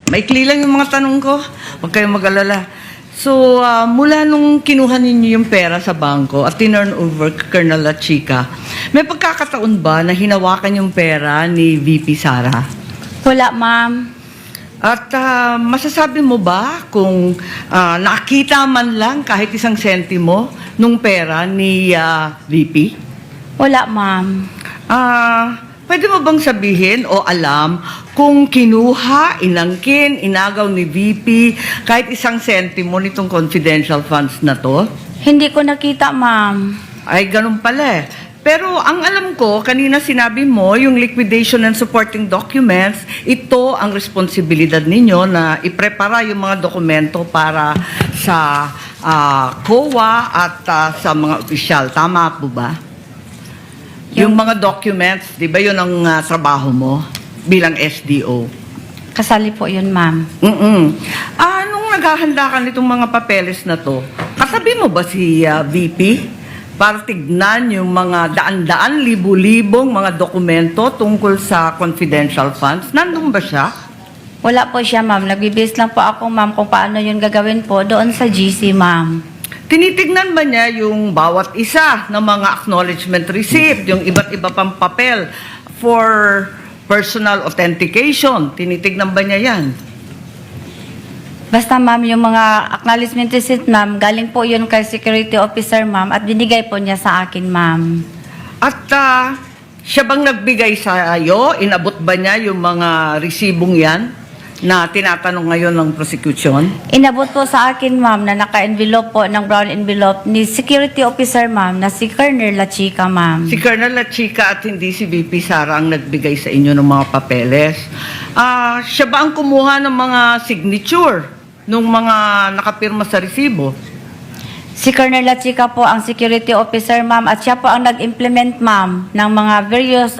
Maikli lang yung mga tanong ko. Huwag kayong mag-alala. So, mula nung kinuha ninyo yung pera sa bangko at tinurn over kay Colonel La Chica, may pagkakataon ba na hinawakan yung pera ni VP Sara? Wala, ma'am. At masasabi mo ba kung nakita man lang kahit isang sentimo nung pera ni VP? Wala, ma'am. Pwede mo bang sabihin o alam kung kinuha, inangkin, inagaw ni VP kahit isang sentimo nitong confidential funds na to? Hindi ko nakita, ma'am. Ay, ganun pala eh. Pero ang alam ko, kanina sinabi mo, yung liquidation and supporting documents, ito ang responsibilidad ninyo na iprepara yung mga dokumento para sa COA at sa mga opisyal. Tama po ba? Yung mga documents, di ba yun ang trabaho mo bilang SDO? Kasali po yun, ma'am. Nung naghahanda ka nitong mga papeles na to, katabi mo ba si VP? Para tignan yung mga daan-daan, libu-libong mga dokumento tungkol sa confidential funds. Nandun ba siya? Wala po siya, ma'am. Nagbibis lang po ako, ma'am, kung paano yun gagawin po doon sa GC, ma'am. Tinitignan ba niya yung bawat isa ng mga acknowledgement receipt, yung iba't iba pang papel for personal authentication? Tinitignan ba niya yan? Basta, ma'am, yung mga acknowledgement receipt, ma'am, galing po yun kay security officer, ma'am, at binigay po niya sa akin, ma'am. At siya bang nagbigay sa iyo? Inabot ba niya yung mga resibong yan na tinatanong ngayon ng prosecution? Inabot po sa akin, ma'am, na naka-envelope po ng brown envelope ni security officer, ma'am, na si Colonel La Chica, ma'am. Si Colonel La Chica at hindi si VP Sara ang nagbigay sa inyo ng mga papeles. Siya ba ang kumuha ng mga signature nung mga nakapirma sa resibo? Si Colonel La Chica po ang security officer, ma'am, at siya po ang nag-implement, ma'am, ng mga various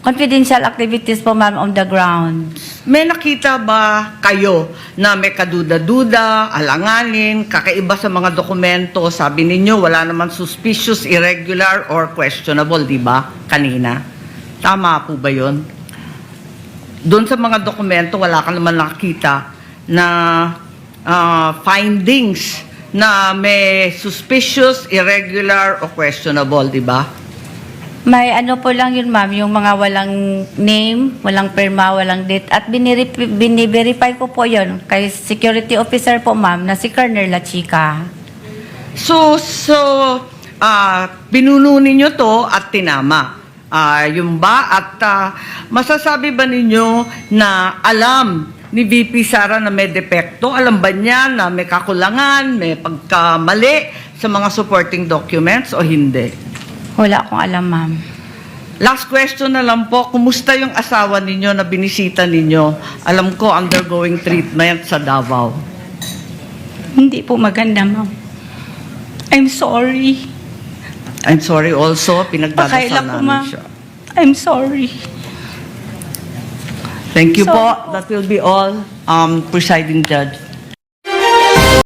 confidential activities po, ma'am, on the ground. May nakita ba kayo na may kaduda-duda, alanganin, kakaiba sa mga dokumento? Sabi ninyo, wala naman suspicious, irregular, or questionable, di ba? Kanina. Tama po ba yun? Doon sa mga dokumento, wala ka naman nakita na findings na may suspicious, irregular, o questionable, di ba? May ano po lang yun, ma'am, yung mga walang name, walang perma, walang date, at biniverify ko po yun kay security officer po, ma'am, na si Colonel La Chica. So, pinuno ninyo to at tinama. Yung ba? At masasabi ba ninyo na alam ni VP Sara na may depekto? Alam ba niya na may kakulangan, may pagkamali sa mga supporting documents o hindi? Wala akong alam, ma'am. Last question na lang po, kumusta yung asawa ninyo na binisita ninyo? Alam ko, undergoing treatment sa Davao. Hindi po maganda, ma'am. I'm sorry. I'm sorry also, pinagdadasal Pakaila po, namin ma'am. siya. I'm sorry. Thank you Sorry po. That will be all, Presiding Judge.